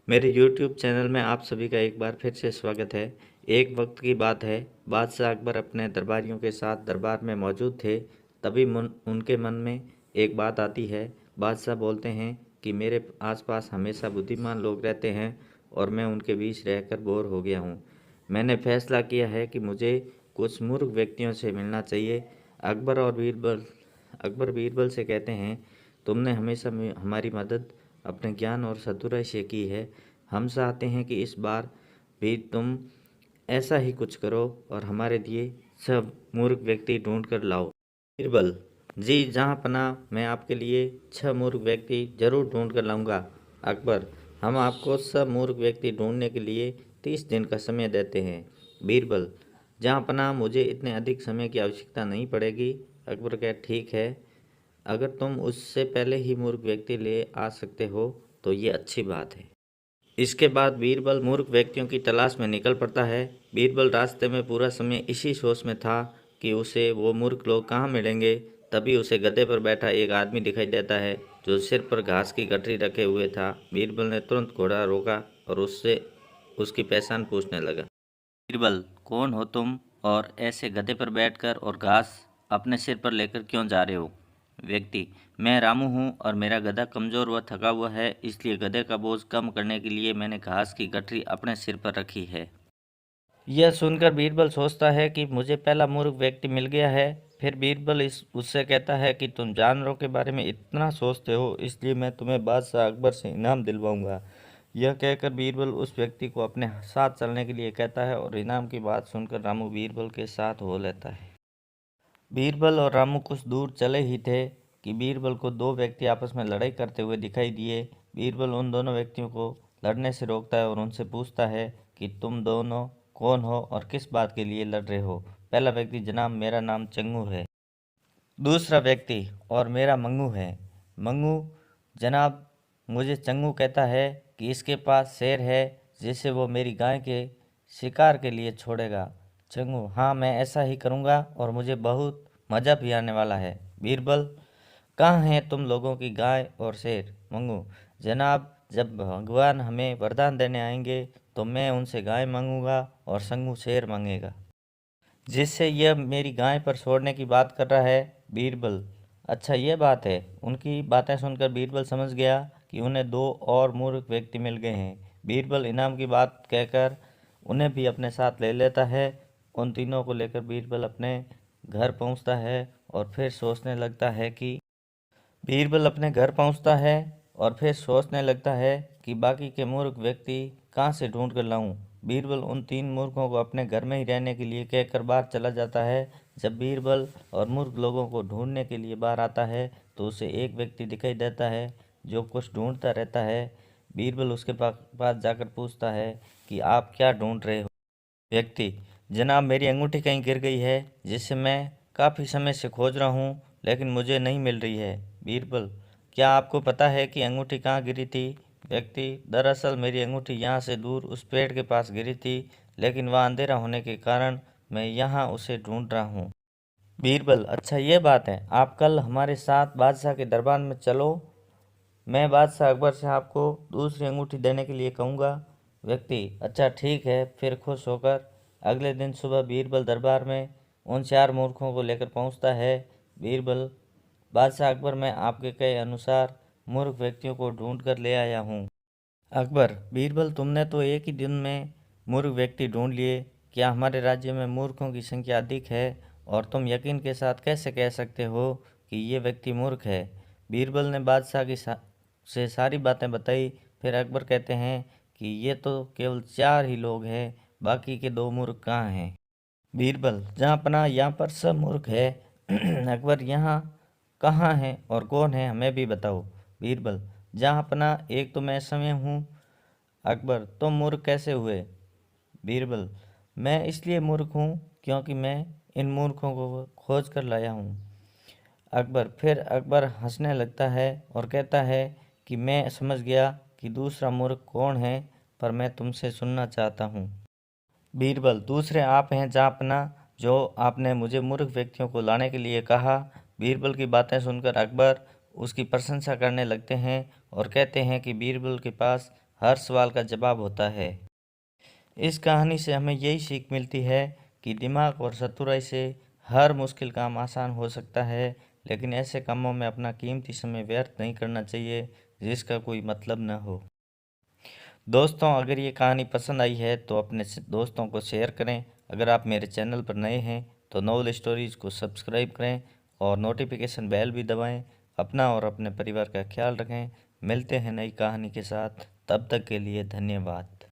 मेरे YouTube channel में आप सभी का एक बार फिर से स्वागत है। एक वक्त की बात है, बादशाह अकबर अपने दरबारियों के साथ दरबार में मौजूद थे। तभी उनके मन में एक बात आती है। बादशाह बोलते हैं कि मेरे आसपास हमेशा बुद्धिमान लोग रहते हैं और मैं उनके बीच रहकर बोर हो गया हूँ। मैंने फैसला किया है कि मुझे कुछ मूर्ख व्यक्तियों से मिलना चाहिए। अकबर बीरबल से कहते हैं, तुमने हमेशा हमारी मदद अपने ज्ञान और चतुराई से की है। हम चाहते हैं कि इस बार भी तुम ऐसा ही कुछ करो और हमारे दिए सब मूर्ख व्यक्ति ढूंढ कर लाओ। बीरबल, जी जहाँ पनाह, मैं आपके लिए 6 मूर्ख व्यक्ति जरूर ढूंढ कर लाऊंगा। अकबर, हम आपको सब मूर्ख व्यक्ति ढूंढने के लिए 30 दिन का समय देते हैं। बीरबल, जहाँ पनाह, मुझे इतने अधिक समय की आवश्यकता नहीं पड़ेगी। अकबर कहे, ठीक है, अगर तुम उससे पहले ही मूर्ख व्यक्ति ले आ सकते हो तो ये अच्छी बात है। इसके बाद बीरबल मूर्ख व्यक्तियों की तलाश में निकल पड़ता है। बीरबल रास्ते में पूरा समय इसी सोच में था कि उसे वो मूर्ख लोग कहाँ मिलेंगे। तभी उसे गधे पर बैठा एक आदमी दिखाई देता है जो सिर पर घास की गठरी रखे हुए था। बीरबल ने तुरंत घोड़ा रोका और उससे उसकी पहचान पूछने लगा। बीरबल, कौन हो तुम और ऐसे गधे पर बैठकर और घास अपने सिर पर लेकर क्यों जा रहे हो? व्यक्ति, मैं रामू हूँ और मेरा गधा कमज़ोर व थका हुआ है, इसलिए गधे का बोझ कम करने के लिए मैंने घास की गठरी अपने सिर पर रखी है। यह सुनकर बीरबल सोचता है कि मुझे पहला मूर्ख व्यक्ति मिल गया है। फिर बीरबल इस उससे कहता है कि तुम जानवरों के बारे में इतना सोचते हो, इसलिए मैं तुम्हें बादशाह अकबर से इनाम दिलवाऊंगा। यह कहकर बीरबल उस व्यक्ति को अपने साथ चलने के लिए कहता है और इनाम की बात सुनकर रामू बीरबल के साथ हो लेता है। बीरबल और रामू कुछ दूर चले ही थे कि बीरबल को दो व्यक्ति आपस में लड़ाई करते हुए दिखाई दिए। बीरबल उन दोनों व्यक्तियों को लड़ने से रोकता है और उनसे पूछता है कि तुम दोनों कौन हो और किस बात के लिए लड़ रहे हो। पहला व्यक्ति, जनाब मेरा नाम चंगू है। दूसरा व्यक्ति, और मेरा मंगू है। मंगू, जनाब मुझे चंगू कहता है कि इसके पास शेर है जिसे वो मेरी गाय के शिकार के लिए छोड़ेगा। चंगू, हाँ मैं ऐसा ही करूँगा और मुझे बहुत मज़ा भी आने वाला है। बीरबल, कहाँ हैं तुम लोगों की गाय और शेर? मंगू, जनाब जब भगवान हमें वरदान देने आएंगे तो मैं उनसे गाय मांगूंगा और संगू शेर मांगेगा, जिससे यह मेरी गाय पर छोड़ने की बात कर रहा है। बीरबल, अच्छा ये बात है। उनकी बातें सुनकर बीरबल समझ गया कि उन्हें दो और मूर्ख व्यक्ति मिल गए हैं। बीरबल इनाम की बात कहकर उन्हें भी अपने साथ ले लेता है। उन तीनों को लेकर बीरबल अपने घर पहुंचता है और फिर सोचने लगता है कि बीरबल अपने घर पहुंचता है और फिर सोचने लगता है कि बाकी के मूर्ख व्यक्ति कहाँ से ढूंढ कर लाऊं। बीरबल उन तीन मूर्खों को अपने घर में ही रहने के लिए कहकर बाहर चला जाता है। जब बीरबल और मूर्ख लोगों को ढूंढने के लिए बाहर आता है तो उसे एक व्यक्ति दिखाई देता है जो कुछ ढूंढता रहता है। बीरबल उसके पास जाकर पूछता है कि आप क्या ढूंढ रहे हो? व्यक्ति, जनाब मेरी अंगूठी कहीं गिर गई है जिसे मैं काफ़ी समय से खोज रहा हूँ लेकिन मुझे नहीं मिल रही है। बीरबल, क्या आपको पता है कि अंगूठी कहाँ गिरी थी? व्यक्ति, दरअसल मेरी अंगूठी यहाँ से दूर उस पेड़ के पास गिरी थी, लेकिन वहाँ अंधेरा होने के कारण मैं यहाँ उसे ढूंढ रहा हूँ। बीरबल, अच्छा ये बात है, आप कल हमारे साथ बादशाह के दरबार में चलो। मैं बादशाह अकबर से आपको दूसरी अंगूठी देने के लिए कहूँगा। व्यक्ति, अच्छा ठीक है। फिर खुश होकर अगले दिन सुबह बीरबल दरबार में उन चार मूर्खों को लेकर पहुँचता है। बीरबल, बादशाह अकबर, मैं आपके कहे अनुसार मूर्ख व्यक्तियों को ढूंढ कर ले आया हूँ। अकबर, बीरबल, तुमने तो एक ही दिन में मूर्ख व्यक्ति ढूंढ लिए। क्या हमारे राज्य में मूर्खों की संख्या अधिक है और तुम यकीन के साथ कैसे कह सकते हो कि ये व्यक्ति मूर्ख है? बीरबल ने बादशाह से सारी बातें बताई। फिर अकबर कहते हैं कि ये तो केवल चार ही लोग हैं, बाकी के दो मूर्ख कहाँ हैं? बीरबल, जहाँ पना यहाँ पर सब मूर्ख है। अकबर, यहाँ कहाँ है और कौन है हमें भी बताओ। बीरबल, जहाँ पना एक तो मैं स्वयं हूँ। अकबर, तुम मूर्ख कैसे हुए? बीरबल, मैं इसलिए मूर्ख हूँ क्योंकि मैं इन मूर्खों को खोज कर लाया हूँ। अकबर, फिर अकबर हंसने लगता है और कहता है कि मैं समझ गया कि दूसरा मूर्ख कौन है, पर मैं तुमसे सुनना चाहता हूँ। बीरबल, दूसरे आप हैं जापना, जो आपने मुझे मूर्ख व्यक्तियों को लाने के लिए कहा। बीरबल की बातें सुनकर अकबर उसकी प्रशंसा करने लगते हैं और कहते हैं कि बीरबल के पास हर सवाल का जवाब होता है। इस कहानी से हमें यही सीख मिलती है कि दिमाग और चतुराई से हर मुश्किल काम आसान हो सकता है, लेकिन ऐसे कामों में अपना कीमती समय व्यर्थ नहीं करना चाहिए जिसका कोई मतलब न हो। दोस्तों, अगर ये कहानी पसंद आई है तो अपने दोस्तों को शेयर करें। अगर आप मेरे चैनल पर नए हैं तो नॉवल स्टोरीज़ को सब्सक्राइब करें और नोटिफिकेशन बेल भी दबाएं। अपना और अपने परिवार का ख्याल रखें। मिलते हैं नई कहानी के साथ, तब तक के लिए धन्यवाद।